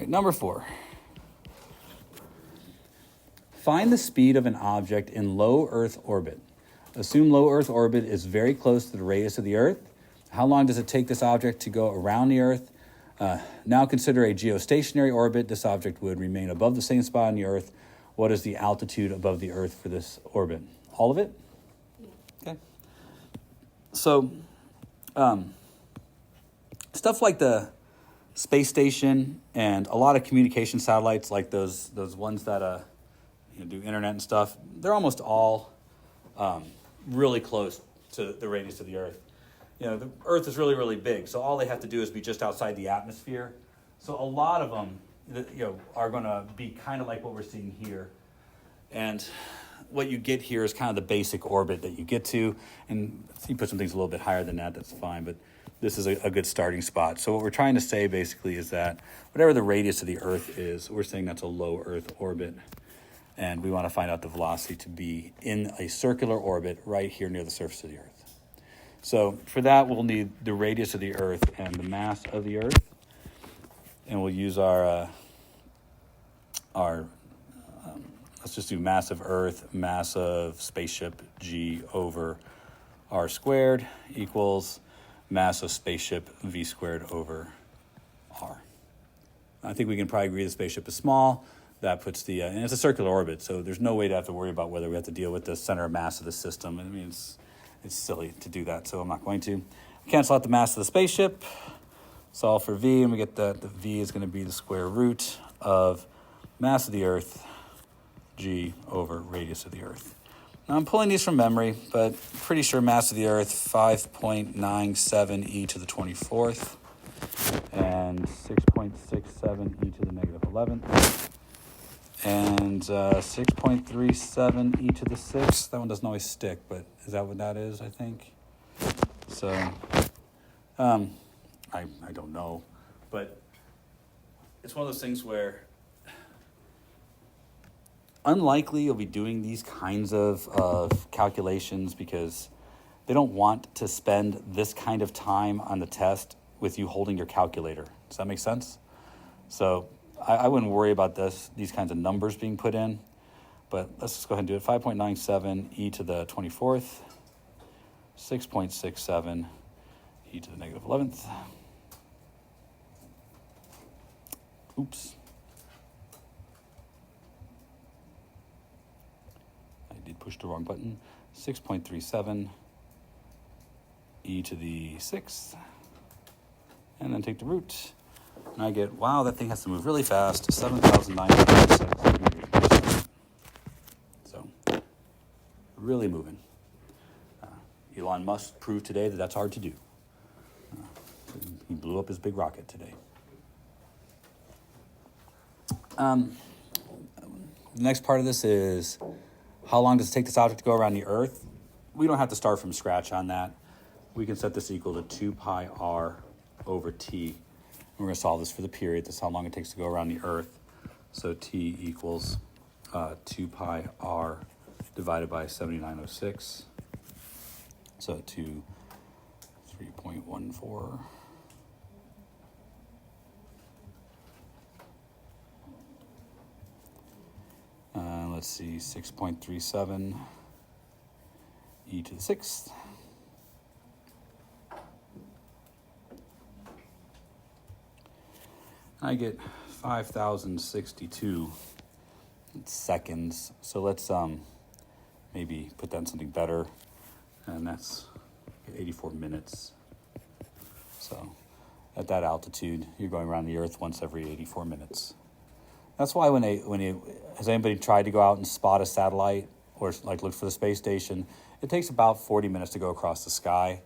right, number 4. Find the speed of an object in low Earth orbit. Assume low Earth orbit is very close to the radius of the Earth. How long does it take this object to go around the Earth? Now consider a geostationary orbit. This object would remain above the same spot on the Earth. What is the altitude above the Earth for this orbit? All of it? Yeah. Okay. So, stuff like the space station and a lot of communication satellites, like those ones that do internet and stuff, they're almost all really close to the radius of the Earth. The Earth is really, really big, so all they have to do is be just outside the atmosphere. So a lot of them, are going to be kind of like what we're seeing here. And what you get here is kind of the basic orbit that you get to. And if you put some things a little bit higher than that, that's fine. But this is a good starting spot. So what we're trying to say basically is that whatever the radius of the Earth is, we're saying that's a low Earth orbit. And we want to find out the velocity to be in a circular orbit right here near the surface of the Earth. So for that, we'll need the radius of the Earth and the mass of the Earth. And we'll use our let's just do mass of Earth, mass of spaceship, G over R squared equals mass of spaceship, V squared over R. I think we can probably agree the spaceship is small. That puts and it's a circular orbit, so there's no way to have to worry about whether we have to deal with the center of mass of the system. I mean, it's silly to do that, so I'm not going to. Cancel out the mass of the spaceship, solve for V, and we get that the V is going to be the square root of mass of the Earth, G over radius of the Earth. Now I'm pulling these from memory, but pretty sure mass of the Earth, 5.97 e to the 24th, and 6.67 e to the negative 11th. And 6.37 e to the 6th. That one doesn't always stick, but is that what that is, I think? So, I don't know. But it's one of those things where unlikely you'll be doing these kinds of calculations because they don't want to spend this kind of time on the test with you holding your calculator. Does that make sense? So I wouldn't worry about these kinds of numbers being put in, but let's just go ahead and do it. 5.97 e to the 24th, 6.67 e to the negative 11th. Oops. I did push the wrong button. 6.37 e to the 6th, and then take the root. And I get, wow, that thing has to move really fast, 7,906 meters per second. So, really moving. Elon Musk proved today that that's hard to do. He blew up his big rocket today. The next part of this is, how long does it take this object to go around the Earth? We don't have to start from scratch on that. We can set this equal to 2 pi r over t. We're going to solve this for the period. That's how long it takes to go around the Earth. So t equals 2 pi r divided by 7906. So to 3.14. Let's see, 6.37 e to the 6th. I get 5,062 seconds. So let's maybe put that in something better. And that's 84 minutes. So at that altitude, you're going around the Earth once every 84 minutes. That's why has anybody tried to go out and spot a satellite or like look for the space station? It takes about 40 minutes to go across the sky.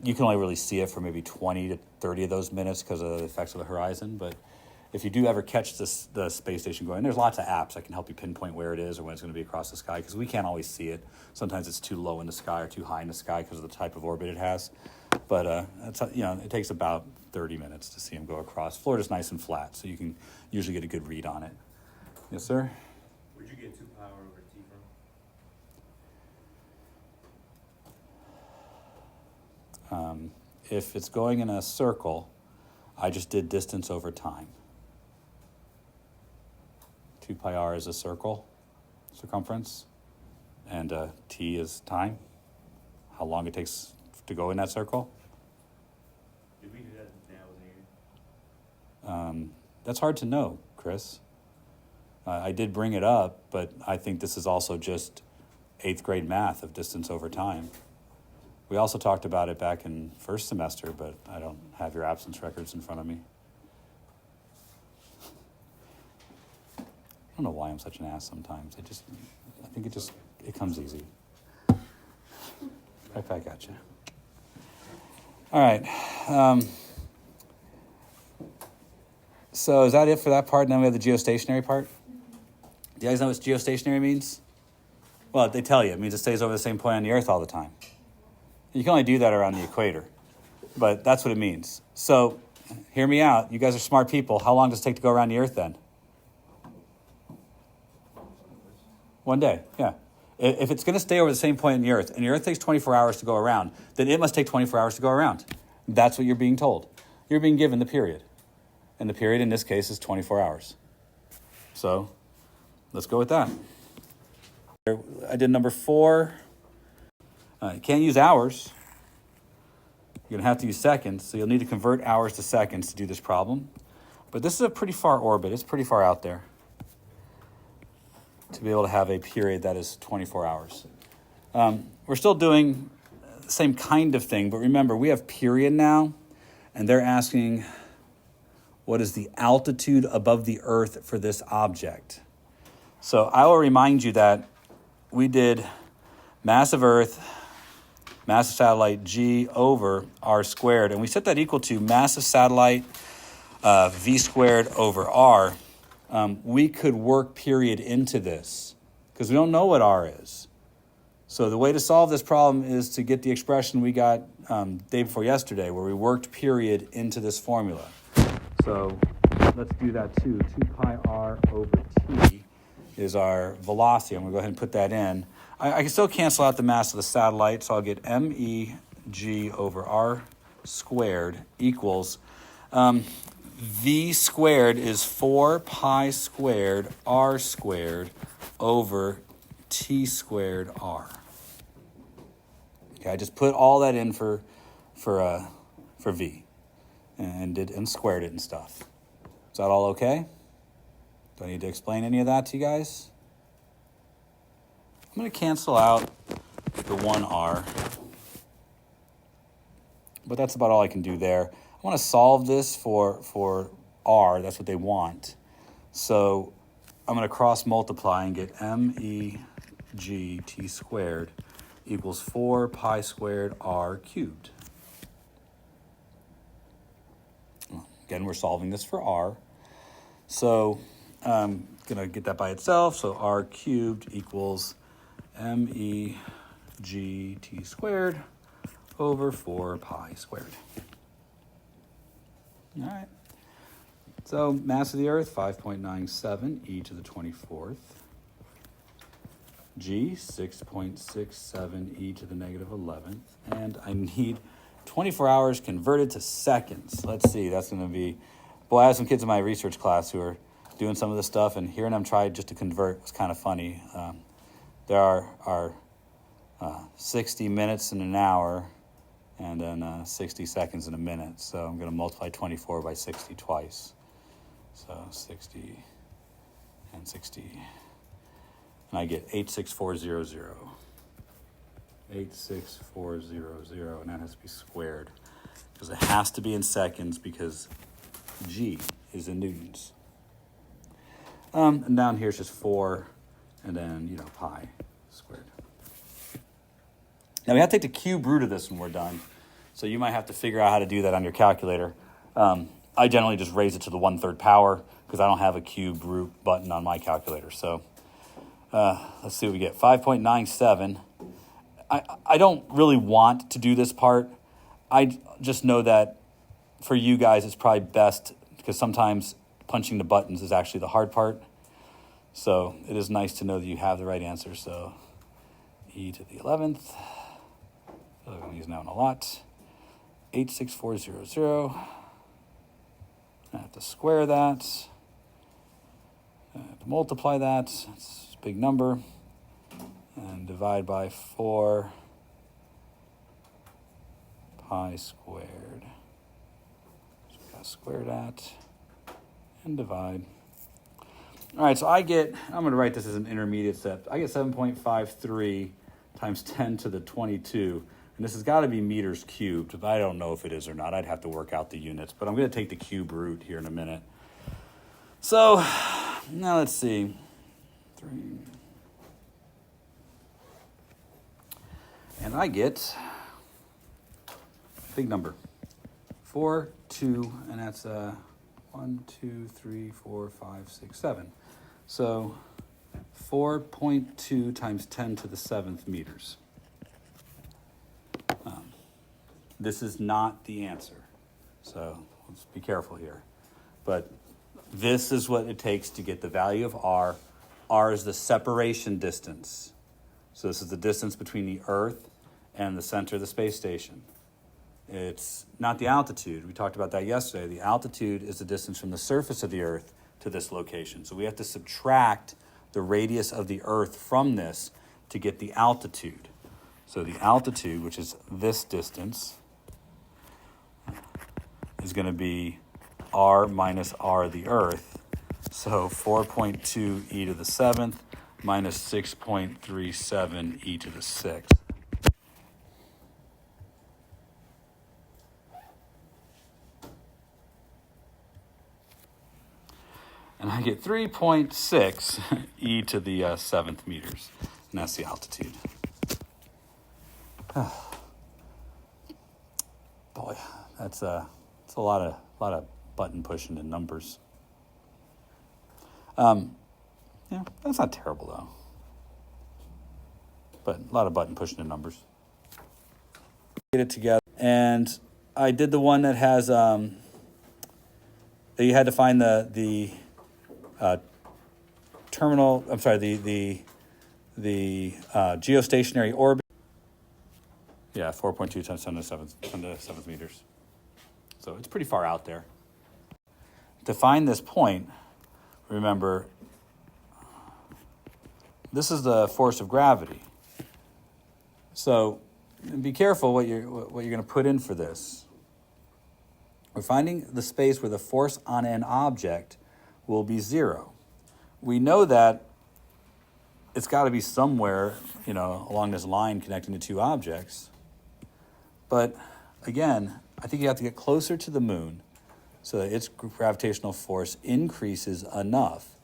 You can only really see it for maybe 20 to 30 of those minutes because of the effects of the horizon. But if you do ever catch the space station going, there's lots of apps that can help you pinpoint where it is or when it's going to be across the sky because we can't always see it. Sometimes it's too low in the sky or too high in the sky because of the type of orbit it has. But it takes about 30 minutes to see them go across. Florida's nice and flat, so you can usually get a good read on it. Yes, sir? Where'd you get 2 pi over t from? If it's going in a circle, I just did distance over time. 2 pi r is a circle circumference, and t is time, how long it takes to go in that circle. Did we do that when I was here? That's hard to know, Chris. I did bring it up, but I think this is also just 8th grade math of distance over time. We also talked about it back in first semester, but I don't have your absence records in front of me. I don't know why I'm such an ass sometimes. I think it comes easy. Right back at you. All right. So is that it for that part? And then we have the geostationary part. Do you guys know what geostationary means? Well, they tell you. It means it stays over the same point on the Earth all the time. You can only do that around the equator, but that's what it means. So hear me out. You guys are smart people. How long does it take to go around the Earth then? 1 day, yeah. If it's going to stay over the same point in the Earth, and the Earth takes 24 hours to go around, then it must take 24 hours to go around. That's what you're being told. You're being given the period. And the period in this case is 24 hours. So let's go with that. I did number 4. You can't use hours. You're going to have to use seconds, so you'll need to convert hours to seconds to do this problem. But this is a pretty far orbit. It's pretty far out there to be able to have a period that is 24 hours. We're still doing the same kind of thing, but remember, we have period now, and they're asking, what is the altitude above the Earth for this object? So I will remind you that we did mass of Earth, mass of satellite, g over r squared, and we set that equal to mass of satellite, v squared over r. We could work period into this because we don't know what r is. So the way to solve this problem is to get the expression we got day before yesterday, where we worked period into this formula. So let's do that too. 2 pi r over t is our velocity. I'm going to go ahead and put that in. I can still cancel out the mass of the satellite, so I'll get MEG over r squared equals v squared is 4 pi squared r squared over t squared r. Okay, I just put all that in for v and squared it and stuff. Is that all okay? Do I need to explain any of that to you guys? I'm going to cancel out the 1r, but that's about all I can do there. I want to solve this for r. That's what they want. So I'm going to cross multiply and get MEG t squared equals 4 pi squared r cubed. Again, we're solving this for r. So I'm going to get that by itself. So r cubed equals MEG t squared over 4 pi squared. All right. So mass of the Earth, 5.97 e to the 24th. G, 6.67 e to the negative 11th. And I need 24 hours converted to seconds. Let's see, that's going to be... Boy, I have some kids in my research class who are doing some of this stuff, and hearing them try just to convert was kind of funny. There are 60 minutes in an hour, and then 60 seconds in a minute. So I'm going to multiply 24 by 60 twice. So 60 and 60. And I get 86400. 86400, and that has to be squared. Because it has to be in seconds because G is in newtons. And down here is just 4, and then, pi squared. Now we have to take the cube root of this when we're done. So you might have to figure out how to do that on your calculator. I generally just raise it to the 1/3 power because I don't have a cube root button on my calculator. So let's see what we get. 5.97. I don't really want to do this part. I just know that for you guys it's probably best because sometimes punching the buttons is actually the hard part. So it is nice to know that you have the right answer. So e to the 11th. I'm going to use now a lot. 86400. I have to square that. multiply that, it's a big number, and divide by 4 pi squared. So we got square that, and divide. All right, so I'm going to write this as an intermediate step. I get 7.53 times 10 to the 22. And this has got to be meters cubed, but I don't know if it is or not. I'd have to work out the units, but I'm going to take the cube root here in a minute. So now let's see. 3. And I get a big number. 4, 2, and that's 1, 2, 3, 4, 5, 6, 7. So 4.2 times 10 to the 7th meters. This is not the answer, so let's be careful here. But this is what it takes to get the value of r. R is the separation distance. So this is the distance between the Earth and the center of the space station. It's not the altitude. We talked about that yesterday. The altitude is the distance from the surface of the Earth to this location. So we have to subtract the radius of the Earth from this to get the altitude. So the altitude, which is this distance, is going to be r minus r of the Earth. So 4.2 e to the 7th minus 6.37 e to the 6th. And I get 3.6 e to the 7th meters. And that's the altitude. Boy, that's a lot of button pushing and numbers. Yeah, that's not terrible though. But a lot of button pushing and numbers. Get it together, and I did the one that has that you had to find the terminal. I'm sorry, the geostationary orbit. Yeah, 4.2 times 10 to the 7th meters. So it's pretty far out there. To find this point, remember, this is the force of gravity. So be careful what you're going to put in for this. We're finding the space where the force on an object will be 0. We know that it's got to be somewhere, along this line connecting the two objects. But again, I think you have to get closer to the moon so that its gravitational force increases enough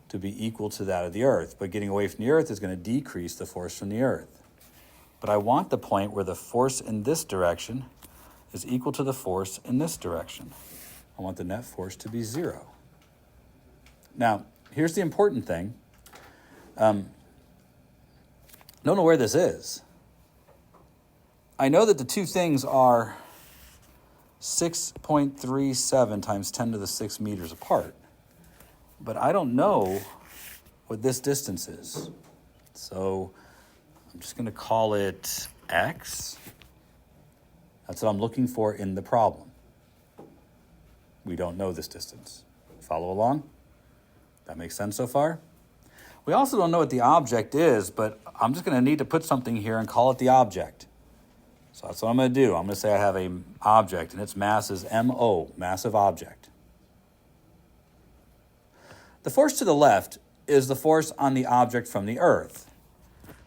to be equal to that of the Earth. But getting away from the Earth is going to decrease the force from the Earth. But I want the point where the force in this direction is equal to the force in this direction. I want the net force to be 0. Now, here's the important thing. Don't know where this is. I know that the two things are 6.37 times 10 to the 6 meters apart, but I don't know what this distance is. So I'm just going to call it x. That's what I'm looking for in the problem. We don't know this distance. Follow along? That makes sense so far? We also don't know what the object is, but I'm just going to need to put something here and call it the object. So that's what I'm going to do. I'm going to say I have an object, and its mass is MO, massive object. The force to the left is the force on the object from the Earth.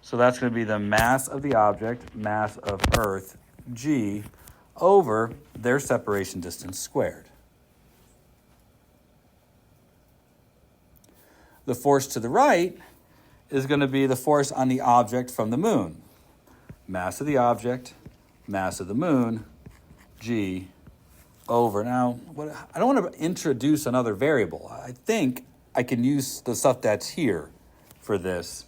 So that's going to be the mass of the object, mass of Earth, g, over their separation distance squared. The force to the right is going to be the force on the object from the moon. Mass of the object, mass of the moon, g, over. Now, I don't want to introduce another variable. I think I can use the stuff that's here for this.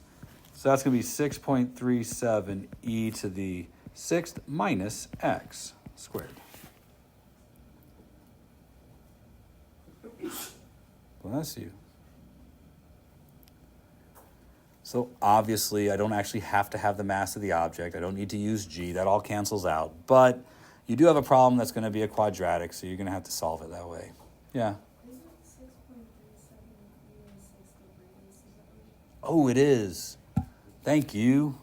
So that's going to be 6.37 e to the 6th minus x squared. Bless you. So obviously, I don't actually have to have the mass of the object. I don't need to use g. That all cancels out. But you do have a problem that's going to be a quadratic, so you're going to have to solve it that way. Yeah? Isn't 6.37 e to the 6th degree Oh, it is. Thank you.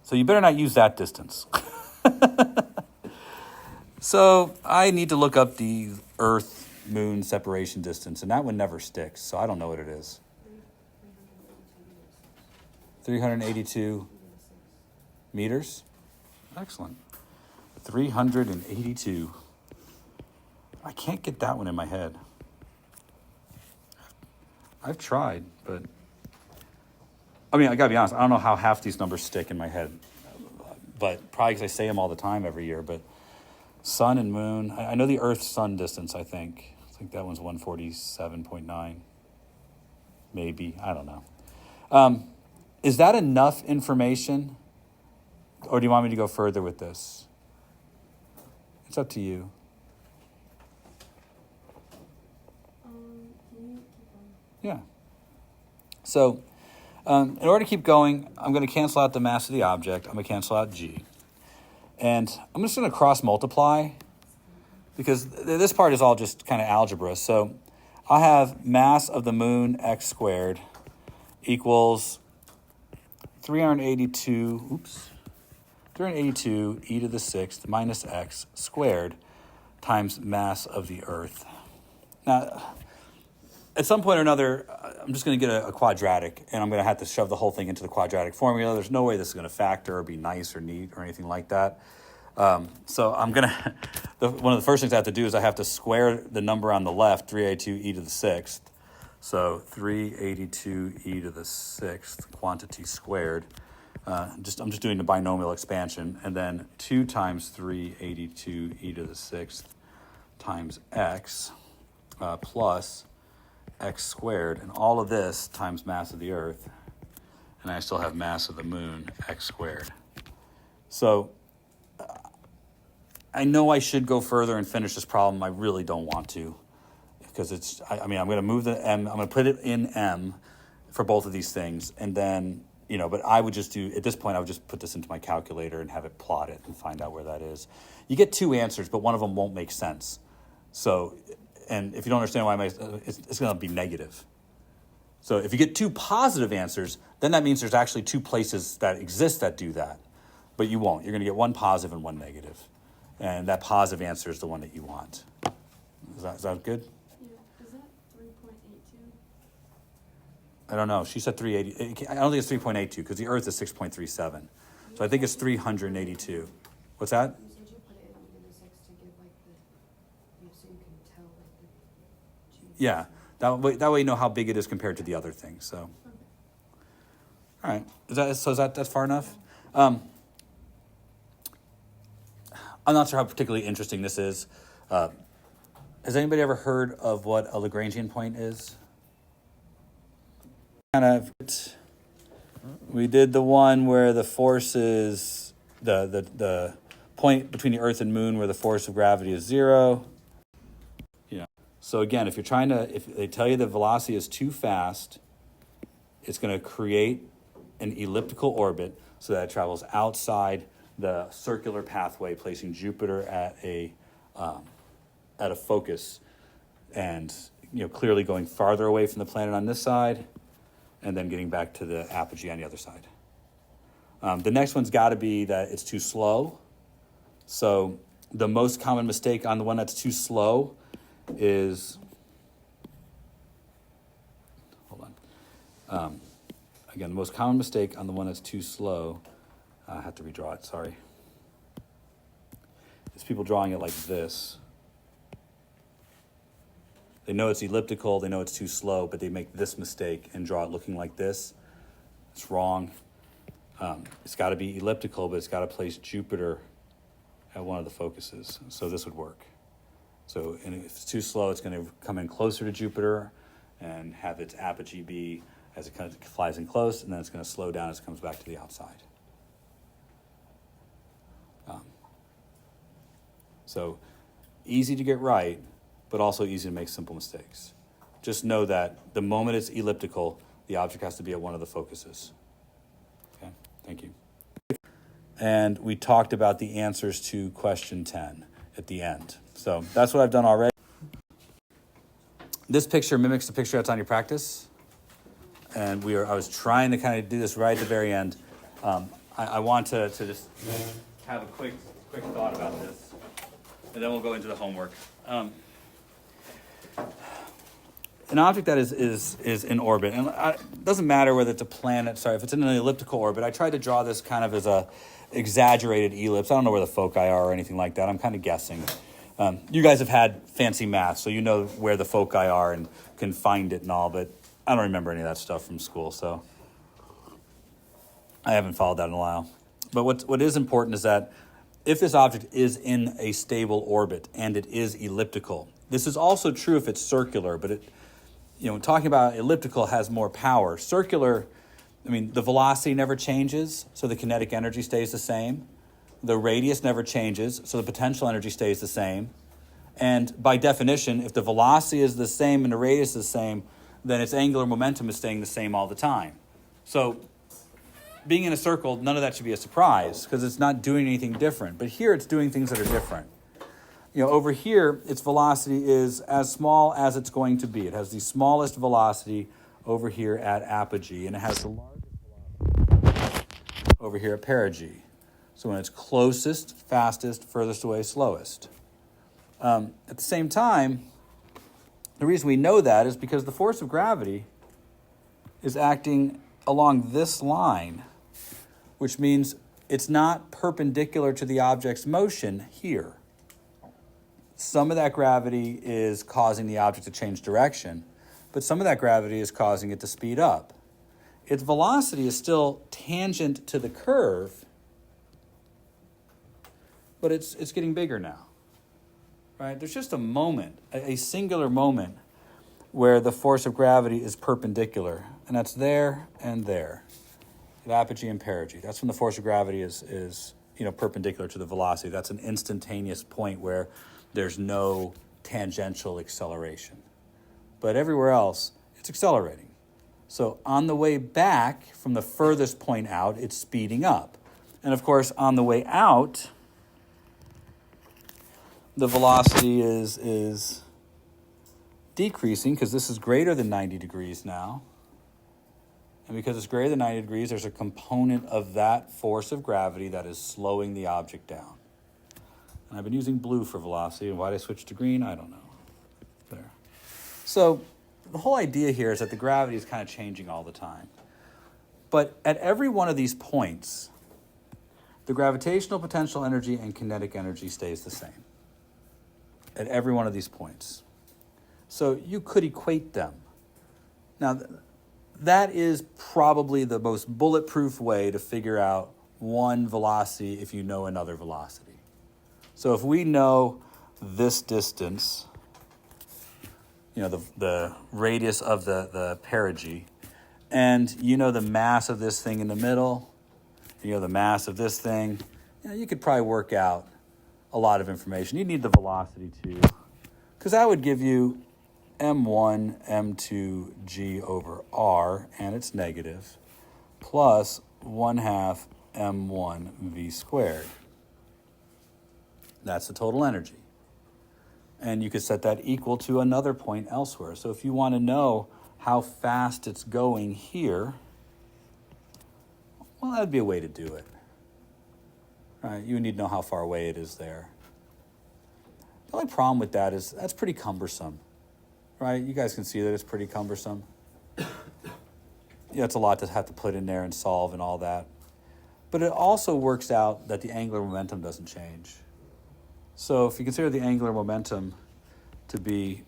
So you better not use that distance. So I need to look up the Earth-Moon separation distance, and that one never sticks, so I don't know what it is. 382 meters? Excellent. 382. I can't get that one in my head. I've tried, but I mean, I gotta be honest, I don't know how half these numbers stick in my head, but probably because I say them all the time every year. But sun and moon, I know the Earth-sun distance, I think that one's 147.9, maybe, I don't know. Is that enough information, or do you want me to go further with this? It's up to you. Yeah. So, in order to keep going, I'm going to cancel out the mass of the object. I'm going to cancel out g. And I'm just going to cross multiply, because this part is all just kind of algebra. So I'll have mass of the moon x squared equals 382 e to the sixth minus x squared times mass of the Earth. Now, at some point or another, I'm just going to get a quadratic, and I'm going to have to shove the whole thing into the quadratic formula. There's no way this is going to factor or be nice or neat or anything like that. So I'm going to, one of the first things I have to do is I have to square the number on the left, 382 e to the sixth. So 382 e to the sixth quantity squared. I'm just doing the binomial expansion, and then 2 times 382 e to the sixth times x plus x squared, and all of this times mass of the Earth, and I still have mass of the moon, x squared. So I know I should go further and finish this problem. I really don't want to, because it's, I mean, I'm going to move the m, I'm going to put it in m for both of these things, and then, but I would just do, at this point, I would just put this into my calculator and have it plot it and find out where that is. You get 2 answers, but one of them won't make sense. So, and if you don't understand why it's going to be negative. So if you get 2 positive answers, then that means there's actually 2 places that exist that do that. But you won't. You're going to get 1 positive and 1 negative. And that positive answer is the one that you want. Is that good? Yeah. Is that 3.82? I don't know. She said 380. I don't think it's 3.82 because the Earth is 6.37. So I think it's 382. What's that? You said you put it in the 6 to give so you can tell the Yeah. That way you know how big it is compared to the other things. So, all right. That's far enough? I'm not sure how particularly interesting this is. Has anybody ever heard of what a Lagrangian point is? We did the one where the force is the point between the Earth and Moon where the force of gravity is 0. So again, if they tell you the velocity is too fast, it's going to create an elliptical orbit so that it travels outside the circular pathway, placing Jupiter at a focus, and clearly going farther away from the planet on this side, and then getting back to the apogee on the other side. The next one's got to be that it's too slow. So the most common mistake on the one that's too slow is, again, the most common mistake on the one that's too slow, I have to redraw it, sorry. It's people drawing it like this. They know it's elliptical, they know it's too slow, but they make this mistake and draw it looking like this. It's wrong. It's got to be elliptical, but it's got to place Jupiter at one of the focuses. So this would work. So and if it's too slow, it's going to come in closer to Jupiter and have its apogee be as it kind of flies in close, and then it's going to slow down as it comes back to the outside. So easy to get right, but also easy to make simple mistakes. Just know that the moment it's elliptical, the object has to be at one of the focuses. Okay, thank you. And we talked about the answers to question 10 at the end. So that's what I've done already. This picture mimics the picture that's on your practice. and I was trying to kind of do this right at the very end. I want to just have a quick thought about this, and then we'll go into the homework. An object that is in orbit, and it doesn't matter whether it's a planet, if it's in an elliptical orbit. I tried to draw this kind of as a exaggerated ellipse. I don't know where the foci are or anything like that. I'm kind of guessing. You guys have had fancy math, so you know where the foci are and can find it and all, but I don't remember any of that stuff from school, so I haven't followed that in a while. But what is important is that if this object is in a stable orbit and it is elliptical, this is also true if it's circular, but talking about elliptical has more power. Circular, the velocity never changes, so the kinetic energy stays the same. The radius never changes, so the potential energy stays the same. And by definition, if the velocity is the same and the radius is the same, then its angular momentum is staying the same all the time. So being in a circle, none of that should be a surprise because it's not doing anything different. But here it's doing things that are different. Over here, its velocity is as small as it's going to be. It has the smallest velocity over here at apogee, and it has the largest velocity over here at perigee. So when it's closest, fastest, furthest away, slowest. At the same time, the reason we know that is because the force of gravity is acting along this line, which means it's not perpendicular to the object's motion here. Some of that gravity is causing the object to change direction, but some of that gravity is causing it to speed up. Its velocity is still tangent to the curve, but it's getting bigger now, right? There's just a moment, a singular moment, where the force of gravity is perpendicular, and that's there and there, at apogee and perigee. That's when the force of gravity is perpendicular to the velocity. That's an instantaneous point where there's no tangential acceleration. But everywhere else, it's accelerating. So on the way back from the furthest point out, it's speeding up. And of course, on the way out, the velocity is decreasing because this is greater than 90 degrees now. And because it's greater than 90 degrees, there's a component of that force of gravity that is slowing the object down. And I've been using blue for velocity, and why did I switch to green? I don't know. There. So the whole idea here is that the gravity is kind of changing all the time. But at every one of these points, the gravitational potential energy and kinetic energy stays the same. At every one of these points. So you could equate them. Now, that is probably the most bulletproof way to figure out one velocity if you know another velocity. So if we know this distance, the radius of the perigee, and you know the mass of this thing in the middle, the mass of this thing, you could probably work out a lot of information. You need the velocity too, because that would give you m1 m2 g over r, and it's negative, plus 1/2 m1 v squared. That's the total energy. And you could set that equal to another point elsewhere. So if you want to know how fast it's going here, well, that'd be a way to do it. Right? You would need to know how far away it is there. The only problem with that is that's pretty cumbersome. Right? You guys can see that it's pretty cumbersome. It's a lot to have to put in there and solve and all that. But it also works out that the angular momentum doesn't change. So if you consider the angular momentum to be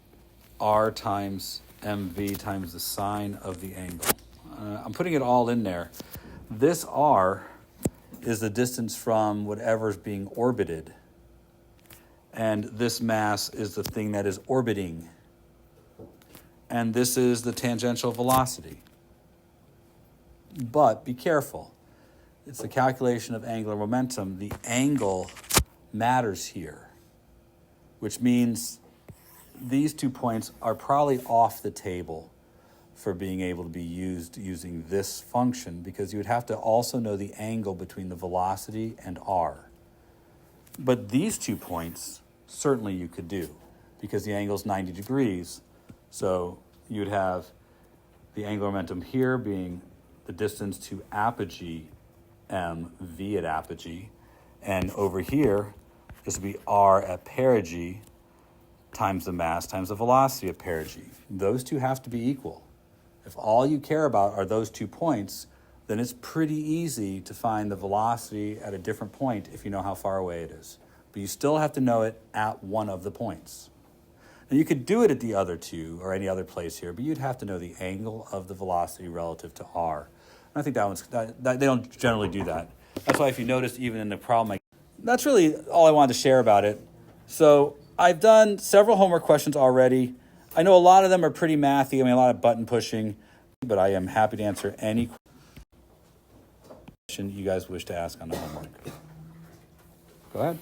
r times mv times the sine of the angle. I'm putting it all in there. This r is the distance from whatever's being orbited. And this mass is the thing that is orbiting. And this is the tangential velocity. But be careful. It's the calculation of angular momentum. The angle matters here, which means these 2 points are probably off the table for being able to be used using this function, because you would have to also know the angle between the velocity and r. But these 2 points, certainly you could do, because the angle is 90 degrees. So you'd have the angular momentum here being the distance to apogee m v at apogee, and over here, this would be r at perigee times the mass times the velocity at perigee. Those two have to be equal. If all you care about are those 2 points, then it's pretty easy to find the velocity at a different point if you know how far away it is. But you still have to know it at one of the points. And you could do it at the other two or any other place here, but you'd have to know the angle of the velocity relative to r. And I think they don't generally do that. That's why if you notice even in the problem, that's really all I wanted to share about it. So I've done several homework questions already. I know a lot of them are pretty mathy, a lot of button pushing, but I am happy to answer any question you guys wish to ask on the homework. Go ahead.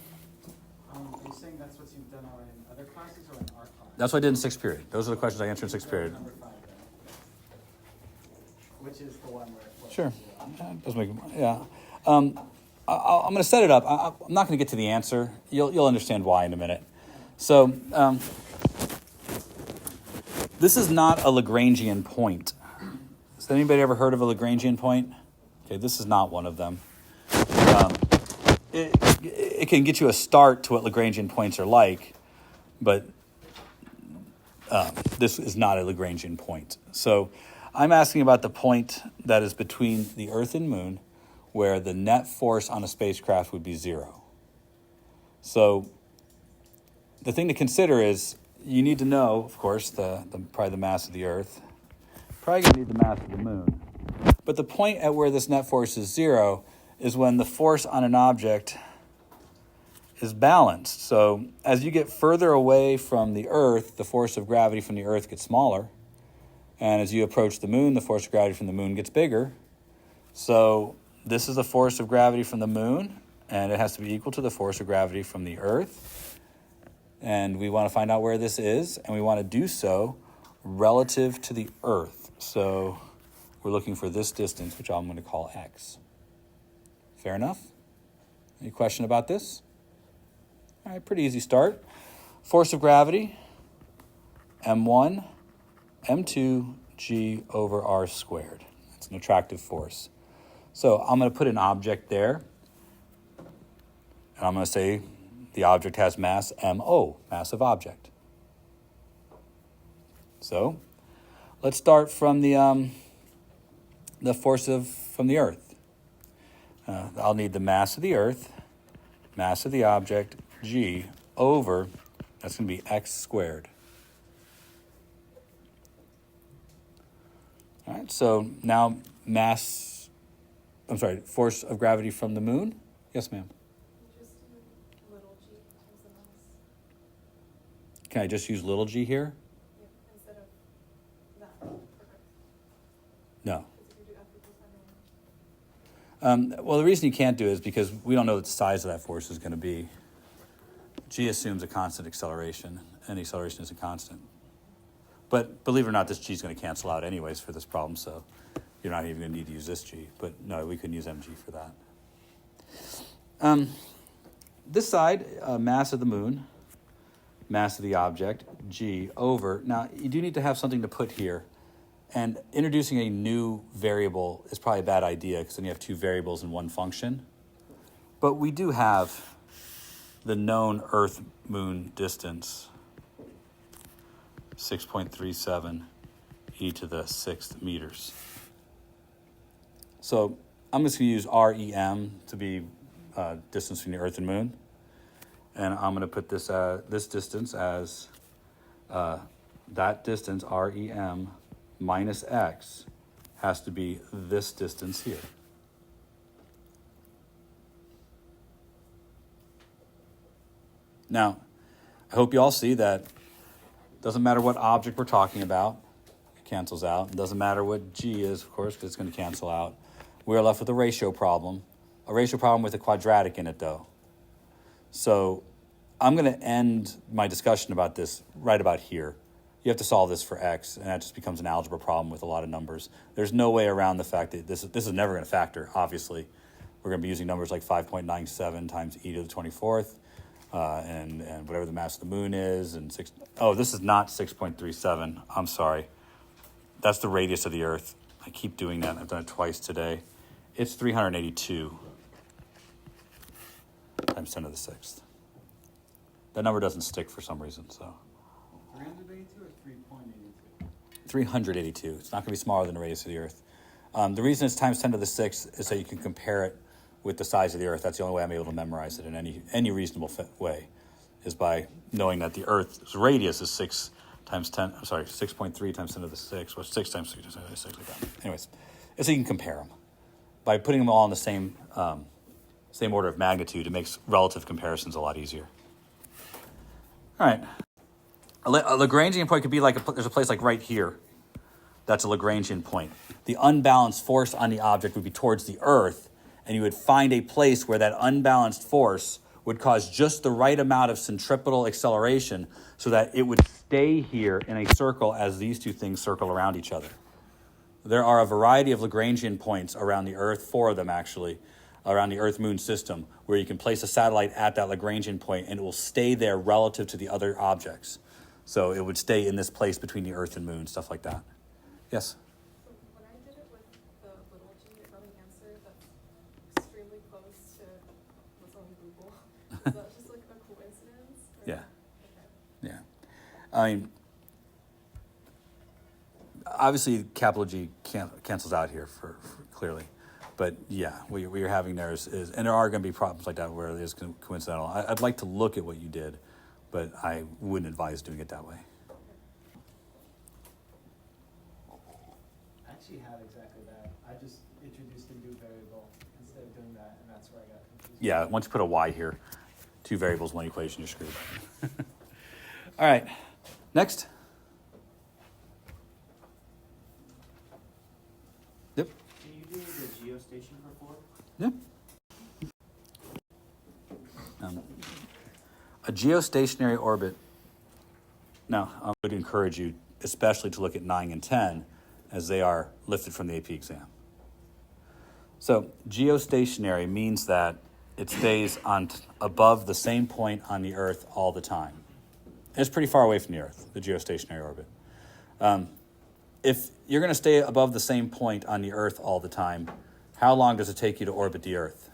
Are you saying that's what you've done already in other classes or in our class? That's what I did in 6th period. Those are the questions I answered in 6th period. Number 5 then. Which is the one where it flips Sure. zero. Does make, yeah. I'm going to set it up. I'm not going to get to the answer. You'll understand why in a minute. So this is not a Lagrangian point. Has anybody ever heard of a Lagrangian point? Okay, this is not one of them. It can get you a start to what Lagrangian points are like, but this is not a Lagrangian point. So I'm asking about the point that is between the Earth and Moon, where the net force on a spacecraft would be 0. So the thing to consider is you need to know, of course, probably the mass of the Earth. Probably going to need the mass of the Moon. But the point at where this net force is 0 is when the force on an object is balanced. So as you get further away from the Earth, the force of gravity from the Earth gets smaller. And as you approach the Moon, the force of gravity from the Moon gets bigger. So this is the force of gravity from the Moon, and it has to be equal to the force of gravity from the Earth. And we want to find out where this is, and we want to do so relative to the Earth. So we're looking for this distance, which I'm going to call x. Fair enough? Any question about this? All right, pretty easy start. Force of gravity, m1, m2, g over r squared. It's an attractive force. So I'm going to put an object there, and I'm going to say the object has mass mo, mass of object. So let's start from the force from the Earth. I'll need the mass of the Earth, mass of the object, g, over, that's going to be x squared. All right, so now force of gravity from the Moon. Yes, ma'am. Just little g times the mass. Can I just use little g here? Yep, instead of that. Perfect. No. Because if you do F equals M1. Well, the reason you can't do it is because we don't know what the size of that force is going to be. G assumes a constant acceleration, and the acceleration is a constant. But believe it or not, this g is going to cancel out anyways for this problem, so you're not even going to need to use this g. But no, we couldn't use mg for that. This side, mass of the Moon, mass of the object, g, over. Now, you do need to have something to put here. And introducing a new variable is probably a bad idea because then you have two variables in one function. But we do have the known Earth-Moon distance, 6.37 e to the 6th meters. So I'm just going to use REM to be distance between the Earth and Moon. And I'm going to put this distance as that distance, REM, minus x, has to be this distance here. Now, I hope you all see that it doesn't matter what object we're talking about, it cancels out. It doesn't matter what g is, of course, because it's going to cancel out. We're left with a ratio problem with a quadratic in it, though. So I'm going to end my discussion about this right about here. You have to solve this for x, and that just becomes an algebra problem with a lot of numbers. There's no way around the fact that this is never going to factor, obviously. We're going to be using numbers like 5.97 times e to the 24th, and whatever the mass of the Moon is, and this is not 6.37. I'm sorry. that's the radius of the Earth. I keep doing that. I've done it twice today. It's 382 times 10 to the 6th. That number doesn't stick for some reason, so. 382 or 3.82? 382. It's not going to be smaller than the radius of the Earth. The reason it's times 10 to the 6th is so you can compare it with the size of the Earth. That's the only way I'm able to memorize it in any reasonable way, is by knowing that the Earth's radius is 6.3 times 10 to the 6, or 6 times 3 times 10 to the 6, like that. Anyways, it's so you can compare them. By putting them all in the same order of magnitude, it makes relative comparisons a lot easier. All right. A Lagrangian point could be like, there's a place like right here. That's a Lagrangian point. The unbalanced force on the object would be towards the Earth, and you would find a place where that unbalanced force would cause just the right amount of centripetal acceleration so that it would stay here in a circle as these two things circle around each other. There are a variety of Lagrangian points around the Earth, 4 of them actually, around the Earth-Moon system, where you can place a satellite at that Lagrangian point and it will stay there relative to the other objects. So it would stay in this place between the Earth and Moon, stuff like that. Yes? So when I did it with the little g, it got an answer that's extremely close to what's on Google. Is that just like a coincidence? Or? Yeah. Okay. Yeah. I mean, obviously capital G cancels out here for clearly. But yeah, what you're having there is, and there are going to be problems like that where it is coincidental. I'd like to look at what you did, but I wouldn't advise doing it that way. I actually had exactly that. I just introduced a new variable instead of doing that, and that's where I got confused. Yeah, once you put a y here, 2 variables, 1 equation, you're screwed. All right, next. Yep. Can you do the geostation for 4? Yep. A geostationary orbit. Now, I would encourage you especially to look at 9 and 10 as they are lifted from the AP exam. So geostationary means that it stays on above the same point on the Earth all the time. It's pretty far away from the Earth, the geostationary orbit. If you're going to stay above the same point on the Earth all the time, how long does it take you to orbit the Earth?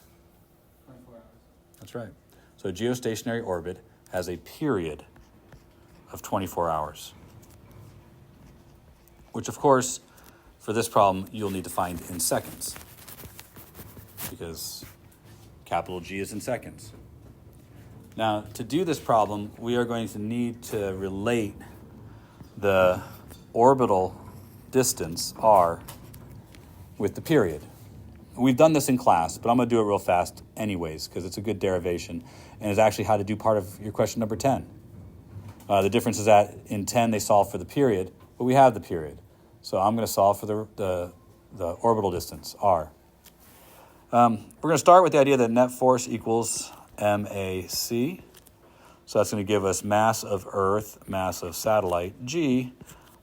24 hours. That's right. So a geostationary orbit has a period of 24 hours, which of course, for this problem, you'll need to find in seconds because capital G is in seconds. Now, to do this problem, we are going to need to relate the orbital distance, r, with the period. We've done this in class, but I'm going to do it real fast anyways because it's a good derivation and it's actually how to do part of your question number 10. The difference is that in 10 they solve for the period, but we have the period. So I'm going to solve for the orbital distance, r. We're going to start with the idea that net force equals MAC. So that's going to give us mass of Earth, mass of satellite, G,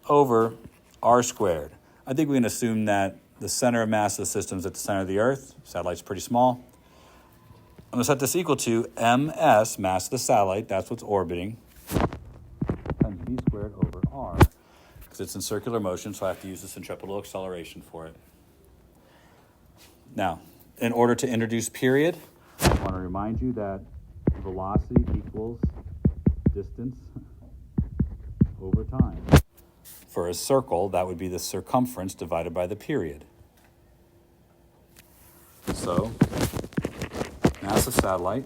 over r squared. I think we can assume that the center of mass of the system is at the center of the Earth. Satellite's pretty small. I'm going to set this equal to ms, mass of the satellite, that's what's orbiting, times v squared over r, because it's in circular motion, so I have to use the centripetal acceleration for it. Now, in order to introduce period, I want to remind you that velocity equals distance over time. For a circle, that would be the circumference divided by the period. So, mass of satellite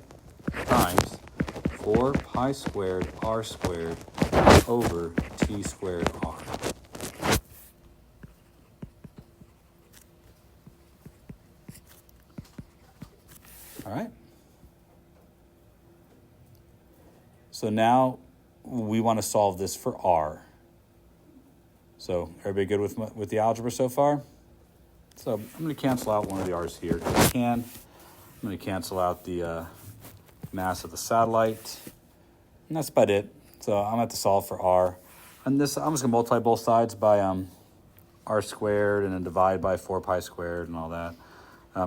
times 4 pi squared r squared over t squared r. All right? So now we want to solve this for r. So everybody good with the algebra so far? So I'm going to cancel out one of the r's here. If I can, I'm going to cancel out the mass of the satellite. And that's about it. So I'm going to have to solve for r. And this, I'm just going to multiply both sides by r squared and then divide by 4 pi squared and all that.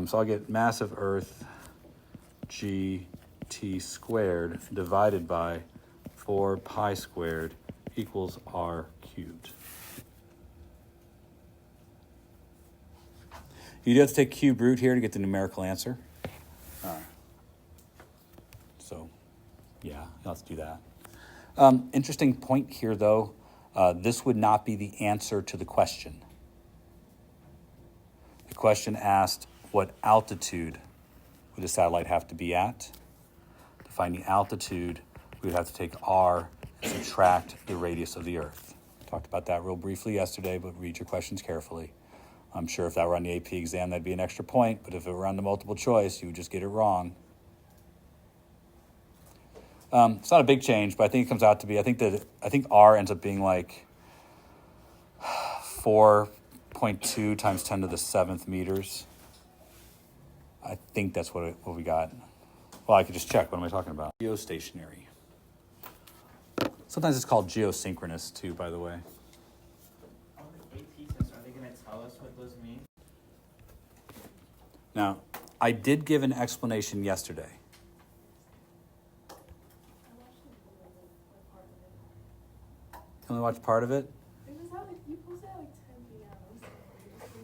So I'll get mass of Earth g t squared divided by 4 pi squared equals r cubed. You do have to take cube root here to get the numerical answer. So, yeah, you'll have to do that. Interesting point here, though. This would not be the answer to the question. The question asked, what altitude would the satellite have to be at? To find the altitude, we would have to take r and subtract the radius of the Earth. Talked about that real briefly yesterday, but read your questions carefully. I'm sure if that were on the AP exam, that'd be an extra point, but if it were on the multiple choice, you would just get it wrong. It's not a big change, but I think it comes out to be, I think R ends up being like 4.2 times 10 to the 7th meters. I think that's what we got. Well, I could just check. What am I talking about? Geostationary. Sometimes it's called geosynchronous too, by the way. On the AP test, are they going to tell us what those mean? Now, I did give an explanation yesterday. I watched a little bit, like part of it. You only watched part of it? It was at like, you posted at like 10 p.m. So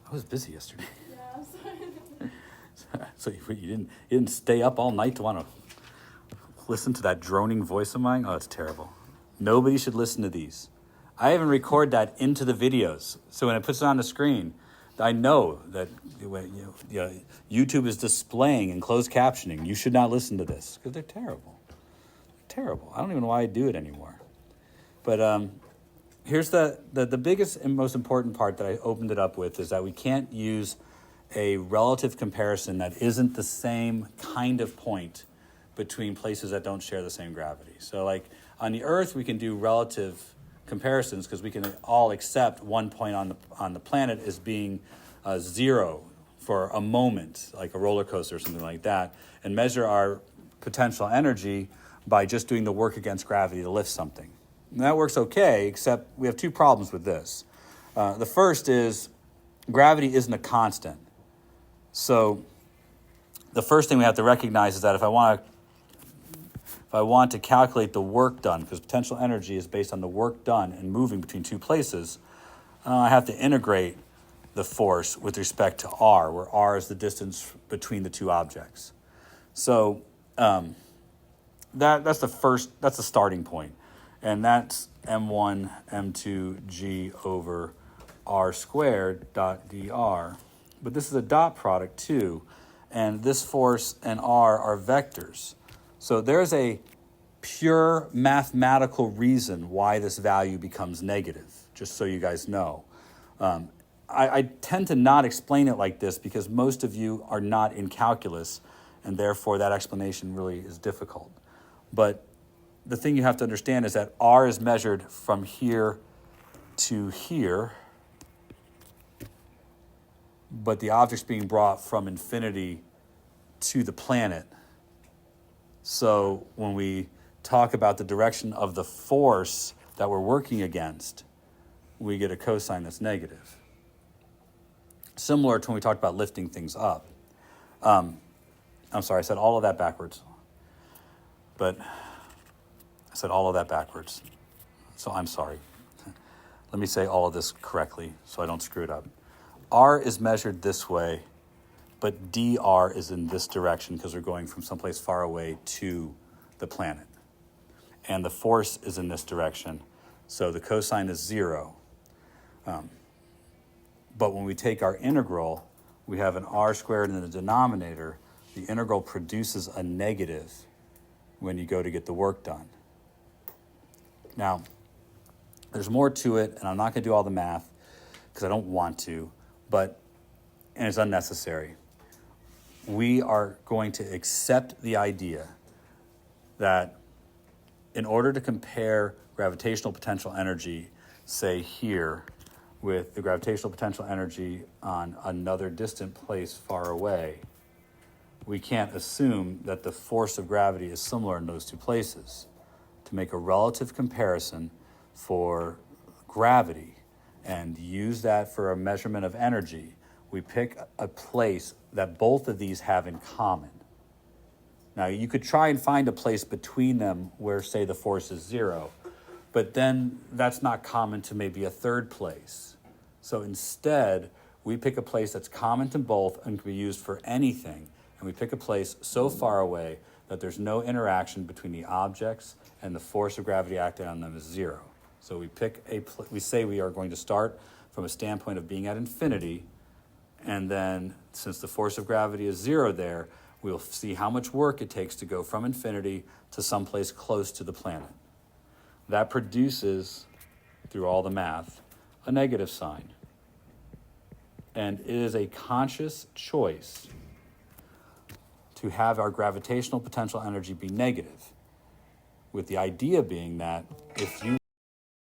I was busy yesterday. yeah, I'm sorry. So you didn't stay up all night to want to listen to that droning voice of mine? Oh, it's terrible. Nobody should listen to these. I even record that into the videos. So when it puts it on the screen, I know that YouTube is displaying in closed captioning. You should not listen to this because they're terrible. They're terrible. I don't even know why I do it anymore. But here's the biggest and most important part that I opened it up with is that we can't use a relative comparison that isn't the same kind of point between places that don't share the same gravity. So like on the Earth, we can do relative comparisons because we can all accept one point on the planet as being 0 for a moment, like a roller coaster or something like that, and measure our potential energy by just doing the work against gravity to lift something. And that works okay, except we have two problems with this. The first is gravity isn't a constant. So the first thing we have to recognize is that if I want to calculate the work done, because potential energy is based on the work done and moving between two places, I have to integrate the force with respect to r, where r is the distance between the two objects. So that's the starting point. And that's m1, m2, g over r squared dot dr. But this is a dot product too, and this force and r are vectors. So there's a pure mathematical reason why this value becomes negative, just so you guys know. I tend to not explain it like this because most of you are not in calculus, and therefore that explanation really is difficult. But the thing you have to understand is that r is measured from here to here, but the object's being brought from infinity to the planet. So when we talk about the direction of the force that we're working against, we get a cosine that's negative. Similar to when we talked about lifting things up. I'm sorry, I said all of that backwards. But I said all of that backwards. So I'm sorry. Let me say all of this correctly so I don't screw it up. R is measured this way, but dr is in this direction because we're going from someplace far away to the planet. And the force is in this direction, so the cosine is 0. But when we take our integral, we have an r squared in the denominator. The integral produces a negative when you go to get the work done. Now, there's more to it, and I'm not going to do all the math because I don't want to, and it's unnecessary. We are going to accept the idea that in order to compare gravitational potential energy, say here, with the gravitational potential energy on another distant place far away, we can't assume that the force of gravity is similar in those two places. To make a relative comparison for gravity and use that for a measurement of energy, we pick a place that both of these have in common. Now, you could try and find a place between them where, say, the force is 0, but then that's not common to maybe a third place. So instead, We pick a place that's common to both and can be used for anything, and we pick a place so far away that there's no interaction between the objects and the force of gravity acting on them is zero. So we pick we say we are going to start from a standpoint of being at infinity, and then since the force of gravity is zero there, we'll see how much work it takes to go from infinity to someplace close to the planet. That produces, through all the math, a negative sign. And it is a conscious choice to have our gravitational potential energy be negative, with the idea being that if you